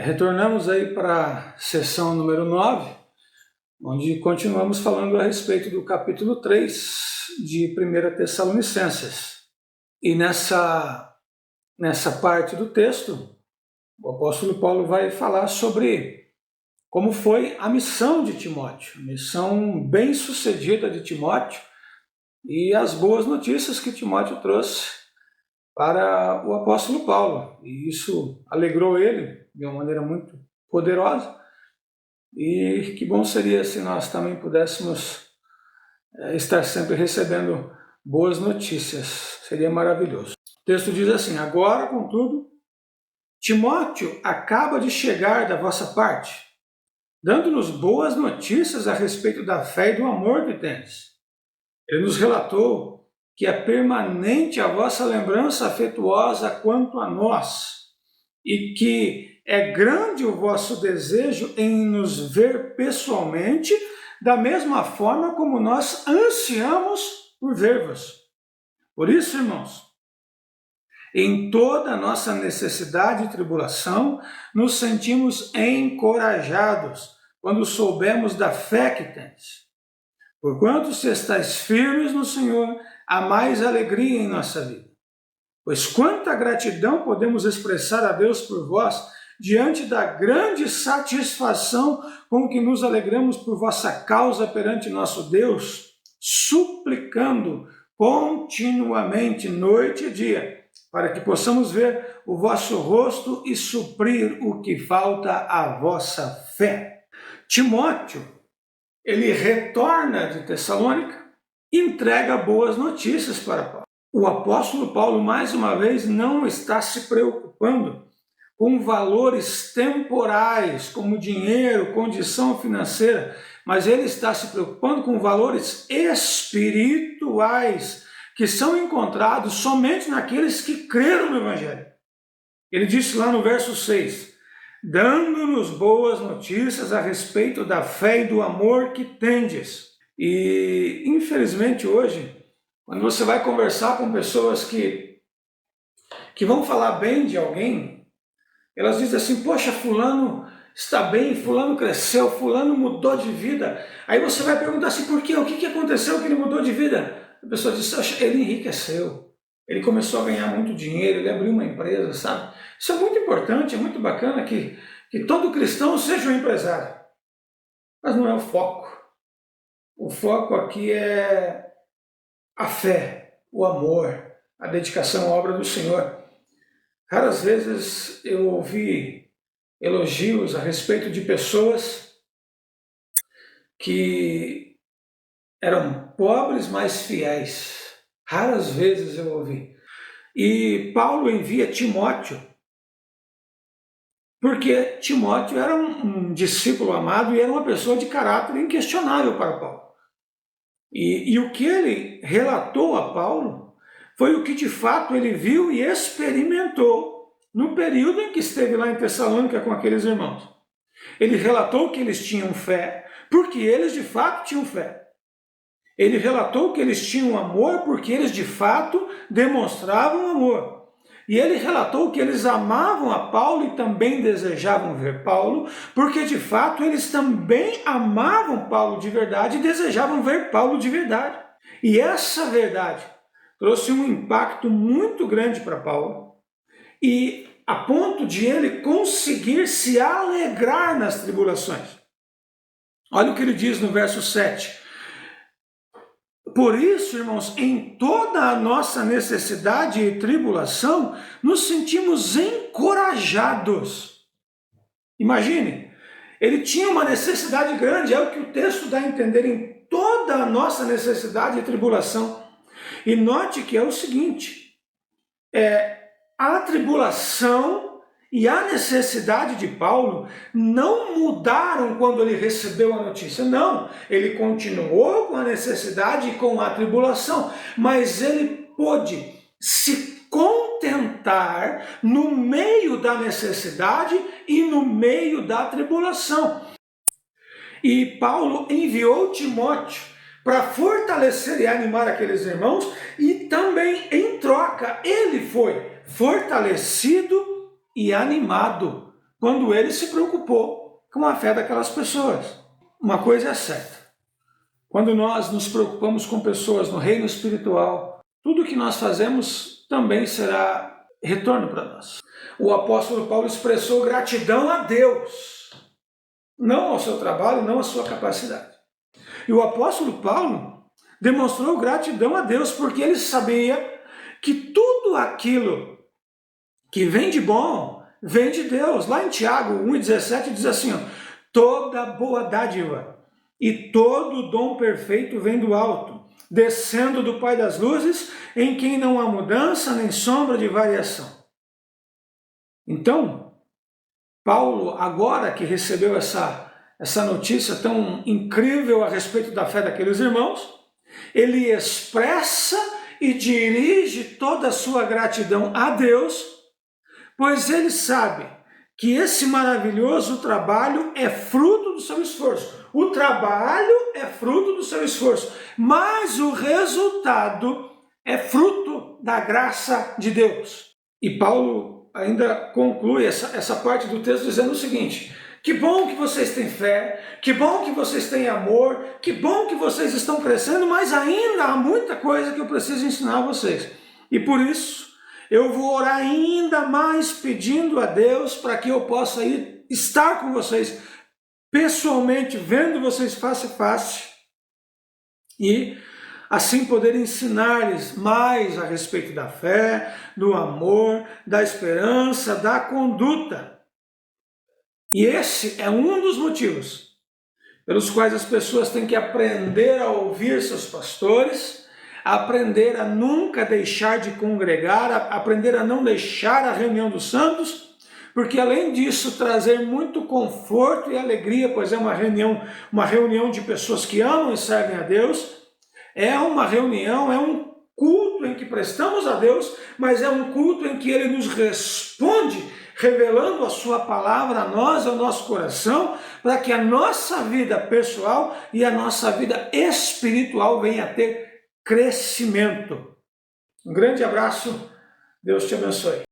Retornamos aí para a sessão número 9, onde continuamos falando a respeito do capítulo 3 de 1 Tessalonicenses. E nessa parte do texto, o apóstolo Paulo vai falar sobre como foi a missão de Timóteo, a missão bem-sucedida de Timóteo e as boas notícias que Timóteo trouxe para o apóstolo Paulo. E isso alegrou ele de uma maneira muito poderosa. E que bom seria se nós também pudéssemos estar sempre recebendo boas notícias. Seria maravilhoso. O texto diz assim: agora, contudo, Timóteo acaba de chegar da vossa parte, dando-nos boas notícias a respeito da fé e do amor que tendes. Ele nos relatou que é permanente a vossa lembrança afetuosa quanto a nós, e que é grande o vosso desejo em nos ver pessoalmente, da mesma forma como nós ansiamos por ver-vos. Por isso, irmãos, em toda a nossa necessidade e tribulação, nos sentimos encorajados quando soubemos da fé que tens. Porquanto se estáis firmes no Senhor, há mais alegria em nossa vida. Pois quanta gratidão podemos expressar a Deus por vós, diante da grande satisfação com que nos alegramos por vossa causa perante nosso Deus, suplicando continuamente, noite e dia, para que possamos ver o vosso rosto e suprir o que falta à vossa fé. Timóteo, ele retorna de Tessalônica e entrega boas notícias para Paulo. O apóstolo Paulo, mais uma vez, não está se preocupando com valores temporais, como dinheiro, condição financeira, mas ele está se preocupando com valores espirituais, que são encontrados somente naqueles que creram no Evangelho. Ele disse lá no verso 6, dando-nos boas notícias a respeito da fé e do amor que tendes. E, infelizmente, hoje, quando você vai conversar com pessoas que vão falar bem de alguém, elas dizem assim: poxa, fulano está bem, fulano cresceu, fulano mudou de vida. Aí você vai perguntar assim: por quê? O que aconteceu que ele mudou de vida? A pessoa diz: ele enriqueceu, ele começou a ganhar muito dinheiro, ele abriu uma empresa, sabe? Isso é muito importante, é muito bacana que todo cristão seja um empresário. Mas não é o foco. O foco aqui é a fé, o amor, a dedicação à obra do Senhor. Raras vezes eu ouvi elogios a respeito de pessoas que eram pobres, mas fiéis. Raras vezes eu ouvi. E Paulo envia Timóteo, porque Timóteo era um discípulo amado e era uma pessoa de caráter inquestionável para Paulo. E o que ele relatou a Paulo foi o que de fato ele viu e experimentou no período em que esteve lá em Tessalônica com aqueles irmãos. Ele relatou que eles tinham fé, porque eles de fato tinham fé. Ele relatou que eles tinham amor, porque eles de fato demonstravam amor. E ele relatou que eles amavam a Paulo e também desejavam ver Paulo, porque de fato eles também amavam Paulo de verdade e desejavam ver Paulo de verdade. E essa verdade trouxe um impacto muito grande para Paulo, e a ponto de ele conseguir se alegrar nas tribulações. Olha o que ele diz no verso 7. Por isso, irmãos, em toda a nossa necessidade e tribulação, nos sentimos encorajados. Imagine, ele tinha uma necessidade grande, é o que o texto dá a entender, em toda a nossa necessidade e tribulação. E note que é o seguinte, a tribulação e a necessidade de Paulo não mudaram quando ele recebeu a notícia. Não, ele continuou com a necessidade e com a tribulação, mas ele pôde se contentar no meio da necessidade e no meio da tribulação. E Paulo enviou Timóteo para fortalecer e animar aqueles irmãos, e também, em troca, ele foi fortalecido e animado quando ele se preocupou com a fé daquelas pessoas. Uma coisa é certa: quando nós nos preocupamos com pessoas no reino espiritual, tudo que nós fazemos também será retorno para nós. O apóstolo Paulo expressou gratidão a Deus, não ao seu trabalho, não à sua capacidade. E o apóstolo Paulo demonstrou gratidão a Deus porque ele sabia que tudo aquilo que vem de bom vem de Deus. Lá em Tiago 1,17 diz assim: toda boa dádiva e todo dom perfeito vem do alto, descendo do Pai das luzes, em quem não há mudança nem sombra de variação. Então, Paulo, agora que recebeu essa notícia tão incrível a respeito da fé daqueles irmãos, ele expressa e dirige toda a sua gratidão a Deus, pois ele sabe que esse maravilhoso trabalho é fruto do seu esforço. O trabalho é fruto do seu esforço, mas o resultado é fruto da graça de Deus. E Paulo ainda conclui essa parte do texto dizendo o seguinte: que bom que vocês têm fé, que bom que vocês têm amor, que bom que vocês estão crescendo, mas ainda há muita coisa que eu preciso ensinar a vocês. E por isso, eu vou orar ainda mais pedindo a Deus para que eu possa estar com vocês pessoalmente, vendo vocês face a face, e assim poder ensinar-lhes mais a respeito da fé, do amor, da esperança, da conduta. E esse é um dos motivos pelos quais as pessoas têm que aprender a ouvir seus pastores, aprender a nunca deixar de congregar, aprender a não deixar a reunião dos santos, porque além disso trazer muito conforto e alegria, pois é uma reunião de pessoas que amam e servem a Deus, é uma reunião, é um culto em que prestamos a Deus, mas é um culto em que Ele nos responde, revelando a sua palavra a nós, ao nosso coração, para que a nossa vida pessoal e a nossa vida espiritual venha a ter crescimento. Um grande abraço, Deus te abençoe.